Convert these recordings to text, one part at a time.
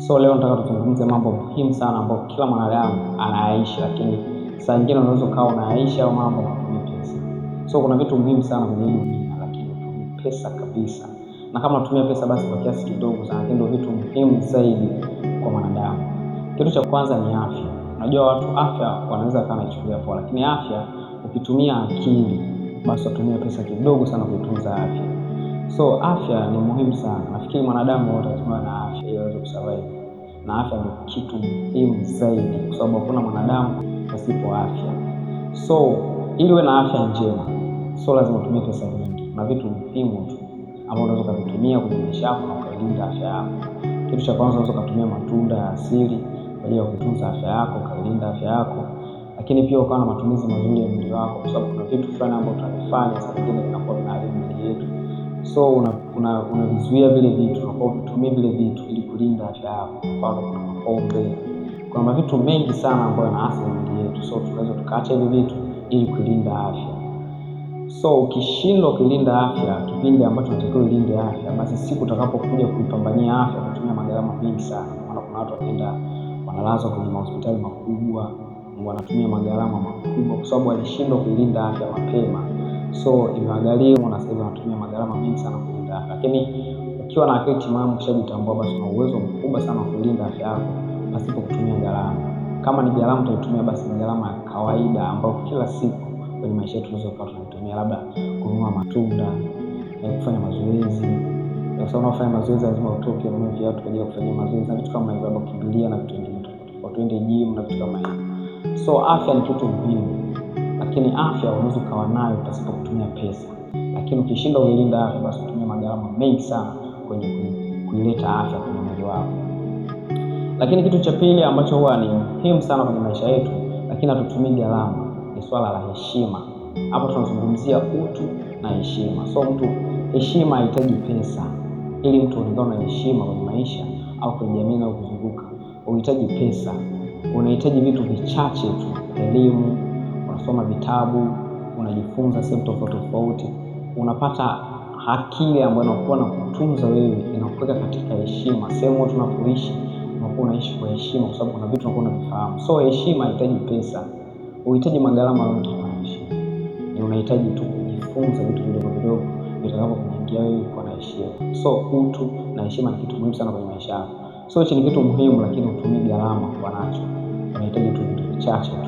So leo nataka tuzungumze mambo muhimu sana ambayo kila mwanadamu anayaishi, lakini saa nyingine unaweza ukawa unayaishi au mambo kutumia pesa. So kuna vitu muhimu sana kwenye dunia, lakini kutumia pesa kabisa. Na kama unatumia pesa basi kwa kiasi kidogo sana, lakini ndio vitu muhimu zaidi kwa mwanadamu. Kitu cha kwanza ni afya. Unajua watu afya wanaweza kana ichukulia poa, lakini afya ukitumia akili basi utumie pesa kidogo sana kuitunza afya. So afya ni muhimu sana. Nafikiri mwanadamu wote lazima na afya ili aweze kusurvive. Na afya ni kitu muhimu zaidi kwa sababu hakuna mwanadamu pasipo afya. So ili uwe na afya njema, so lazima utumie pesa nyingi. Na vitu muhimu tu ambavyo unaweza kuvitumia kwenye maisha yako na kulinda afya yako. Kitu cha kwanza unaweza kutumia matunda ya asili kwa ajili ya kutunza afya yako, kulinda afya yako. Lakini pia ukawa na matumizi mazuri ya mwili wako kwa sababu kuna vitu fulani ambavyo tunavifanya saa nyingine vinakuwa vinaharibu mwili yetu. So unavizuia vile vitu, unakuwa ukitumia vile vitu ili kulinda afya yako. Mfano kuna pombe, kuna vitu mengi sana ambayo yanaathiri mwili yetu. So tunaweza tukaacha hivi vitu ili kulinda afya. So ukishindwa kulinda afya kipindi ambacho unatakiwa ulinde afya, basi siku utakapokuja kuipambania afya unatumia magharama mengi sana. Maana kuna watu wanaenda wanalazwa kwenye hospitali makubwa, wanatumia magharama makubwa kwa sababu walishindwa kulinda afya mapema. So imegharimu na sasa wanatumia magharama mengi sana kulinda afya. Lakini ukiwa na akili timamu ukishajitambua, basi una uwezo mkubwa sana kulinda afya yako pasipo kutumia gharama. Kama ni gharama utaitumia, basi ni gharama ya kawaida ambayo kila siku kwenye maisha yetu tunaweza kutumia, labda kununua matunda, kufanya mazoezi. Kwa sababu unafanya mazoezi lazima utoke ununue viatu kwa ajili ya kufanya mazoezi na vitu kama hivyo, labda kukimbilia na vitu vingine tofauti, twende gym na vitu kama hivyo. So afya ni kitu muhimu, lakini afya unaweza kuwa nayo pasipo kutumia pesa. Lakini ukishinda kulinda afya, basi utumie magharama mengi sana kwenye kuileta afya kwenye mwili wako. Lakini kitu cha pili ambacho huwa ni muhimu sana kwenye maisha yetu, lakini hatutumii gharama, ni swala la heshima. Hapo tunazungumzia utu na heshima. So heshima haihitaji pesa. Ili mtu aonekane na heshima kwenye maisha au kwenye jamii inayokuzunguka, unahitaji pesa. Unahitaji vitu vichache tu, elimu, unasoma vitabu, unajifunza sehemu tofauti tofauti, unapata akili ambayo inakuwa na kutunza wewe, inakuweka katika heshima. Sehemu tunapoishi unakuwa unaishi kwa heshima kwa sababu kuna vitu unakuwa unavifahamu. So heshima haihitaji pesa. Unahitaji magharama yote kwa heshima. Ni unahitaji tu kujifunza vitu vidogo vidogo vitakavyokujengia wewe kuwa na heshima. So utu na heshima ni kitu muhimu sana kwenye maisha yako. So hichi ni kitu muhimu, lakini utumie gharama kwa nacho. Unahitaji tu vitu vichache tu.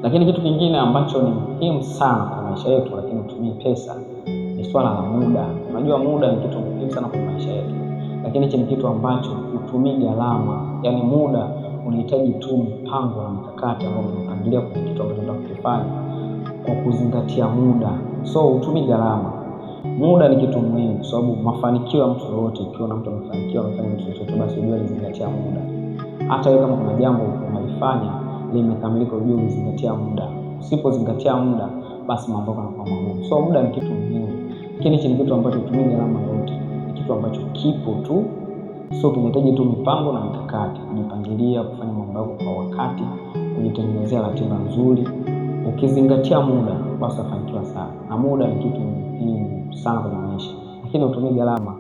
Lakini kitu kingine ambacho ni muhimu sana kwa maisha yetu, lakini utumie pesa, ni swala la muda. Unajua muda ni kitu muhimu sana kwa maisha yetu, lakini hichi ni kitu ambacho utumie gharama. Yaani muda unahitaji tu mpango na mikakati ambao umepangilia kwa kitu ambacho unataka kufanya kwa kuzingatia muda. So utumie gharama. Muda ni kitu muhimu kwa sababu mafanikio ya mtu yote, ukiona mtu amefanikiwa amefanya kitu chochote, basi ujue alizingatia muda. Hata wewe kama kuna jambo unalifanya limekamilika, ujue ulizingatia muda. Usipozingatia muda, basi mambo yanakuwa magumu. So muda ni kitu muhimu. Lakini hichi ni kitu ambacho utumie gharama yote. Ni kitu ambacho kipo tu. So kinahitaji tu mipango na mikakati, kujipangilia, kufanya mambo yako kwa wakati, kujitengenezea ratiba nzuri. Ukizingatia muda, basi utafanikiwa sana. Na muda ni kitu muhimu sana kwenye maisha, lakini utumie gharama.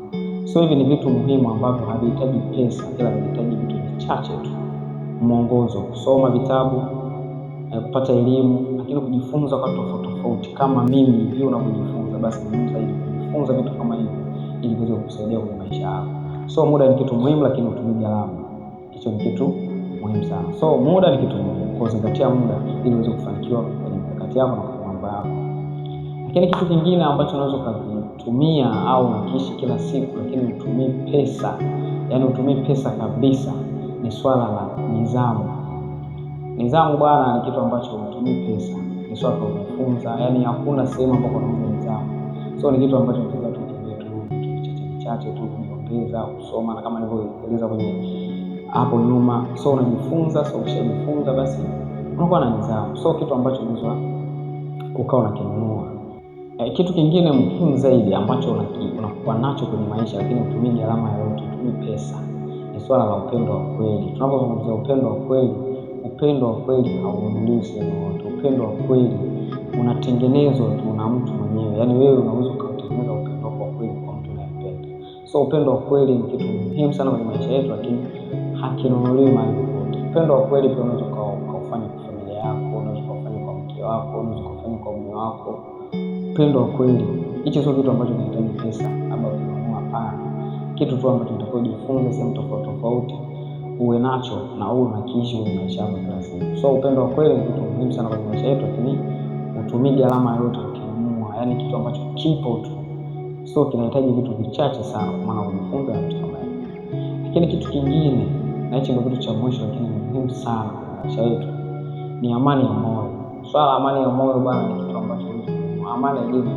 So hivi ni vitu muhimu ambavyo havihitaji pesa, ila vinahitaji vitu vichache tu. Mwongozo, kusoma vitabu, kupata elimu, lakini kujifunza kwa tofauti tofauti. Kama mimi hivi unavyojifunza, basi ni zaidi kujifunza vitu kama hivi ili viweze kukusaidia kwenye maisha yako. So muda ni kitu muhimu, lakini utumie gharama. Hicho ni kitu muhimu sana. So muda ni kitu muhimu, kuzingatia muda ili uweze kufanikiwa kwenye mikakati yako na kwa mambo yako. Lakini kitu kingine ambacho unaweza kutumia au unakiishi kila siku, lakini utumie pesa, yaani utumie pesa kabisa, ni swala la nidhamu. Nidhamu bwana ni kitu ambacho utumie pesa. Ni swala la kujifunza, yaani hakuna sehemu ambapo kuna nidhamu. So ni kitu ambacho tunataka tukimbie tu vitu vichache tu, kujiongeza, kusoma, na kama nilivyoeleza kwenye hapo nyuma. So unajifunza, so ukishajifunza basi unakuwa na nidhamu. So kitu ambacho unaweza ukawa unakinunua. Kitu kingine muhimu zaidi ambacho unakuwa nacho kwenye maisha, lakini utumie gharama yoyote, utumie pesa, ni swala la upendo wa kweli. Tunapozungumzia upendo wa kweli, upendo wa kweli haununuliwi sehemu yoyote. Upendo wa kweli unatengenezwa tu na mtu mwenyewe. Yaani wewe unaweza kutengeneza upendo wa kweli kwa mtu unayempenda. So upendo wa kweli ni kitu muhimu. muhimu sana kwenye maisha yetu, lakini hakinunuliwi mahali popote. Upendo wa kweli pia unaweza kufanya kwa familia yako, unaweza kufanya kwa mke wako, unaweza kufanya kwa mume wako. Upendo wa kweli, hicho sio kitu ambacho kinahitaji pesa ama kununua, hapana. Kitu tu ambacho tunatakiwa kujifunza sehemu tofauti uwe nacho na uwe unakiishi kwenye maisha yako kila siku. So upendo wa kweli ni kitu muhimu sana kwenye maisha yetu, lakini utumii gharama yote ukinunua, yani kitu ambacho kipo tu. So kinahitaji vitu vichache sana kwa maana kujifunza na vitu kama hivyo. Lakini kitu kingine, na hicho ndio kitu cha mwisho lakini muhimu sana kwenye maisha yetu, ni amani ya moyo. Swala amani ya moyo bwana ni kitu ambacho amani ya dini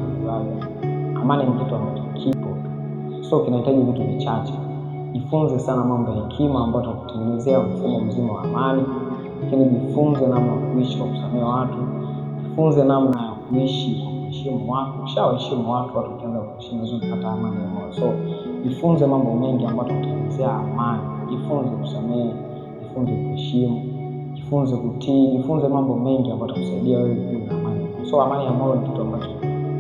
amani ni kitu ambacho kipo. So kinahitaji vitu vichache. Jifunze sana mambo ya hekima ambayo tutakutengenezea mfumo mzima wa amani. Lakini jifunze namna ya kuishi kwa kusamehe watu. Jifunze namna ya kuishi kwa kuheshimu watu. Ukishawaheshimu watu ukianza kuheshimu vizuri kupata amani ya moyo. So jifunze mambo mengi ambayo tutakutengenezea amani. Jifunze kusamehe, jifunze kuheshimu, jifunze kutii, jifunze mambo mengi ambayo yatakusaidia wewe kuwa na amani. So amani ya moyo ni kitu ambacho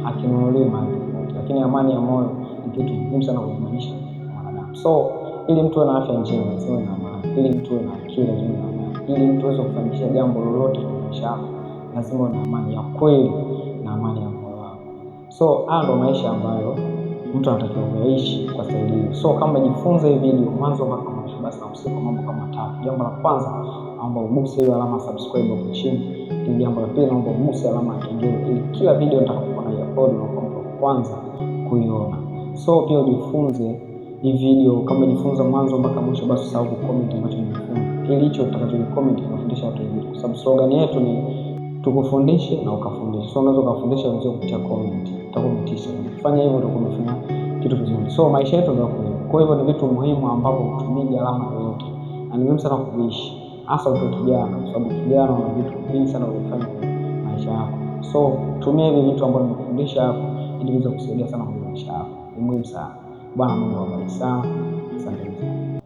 hakinunuliwi mahali popote, lakini amani ya moyo ni kitu muhimu sana kuimarisha mwanadamu. So ili mtu awe na afya njema lazima na amani, ili mtu awe na akili nzuri na amani, ili mtu aweze kufanikisha jambo lolote kwenye maisha yako lazima na amani ya kweli na amani ya moyo wako. So haya ndio maisha ambayo mtu anatakiwa kuishi kwa staili hiyo. So kama jifunze hii video mwanzo mpaka mwisho, basi nakusihi kwa mambo kama 3. Jambo la kwanza, naomba uguse hiyo alama subscribe hapo chini. Jambo la pili, naomba uguse alama ya kengele ili kila video nitakapokuwa na upload unakuwa mtu wa kwanza kuiona. So pia ujifunze hii video, kama jifunza mwanzo mpaka mwisho, basi usahau kucomment ambacho umejifunza. Ili hicho utakachocomment kufundisha watu wengine, kwa sababu slogan yetu ni tukufundishe na ukafundishe. So unaweza kufundisha wenzako kupitia comment, utakometisha. Fanya hivyo utakuwa umefanya kitu kizuri. So maisha yetu ndio kwa hivyo. Kwa hivyo ni vitu muhimu ambapo hutumii gharama yoyote. Na ni muhimu sana kuishi, hasa ukiwa kijana, kwa sababu kijana una vitu vingi sana kufanya maisha yako. So tumia hivi vitu ambavyo nimekufundisha hapo ili viweze kusaidia sana kwenye maisha yako. Ni muhimu sana. Bwana Mungu awabariki sana. Asante sana.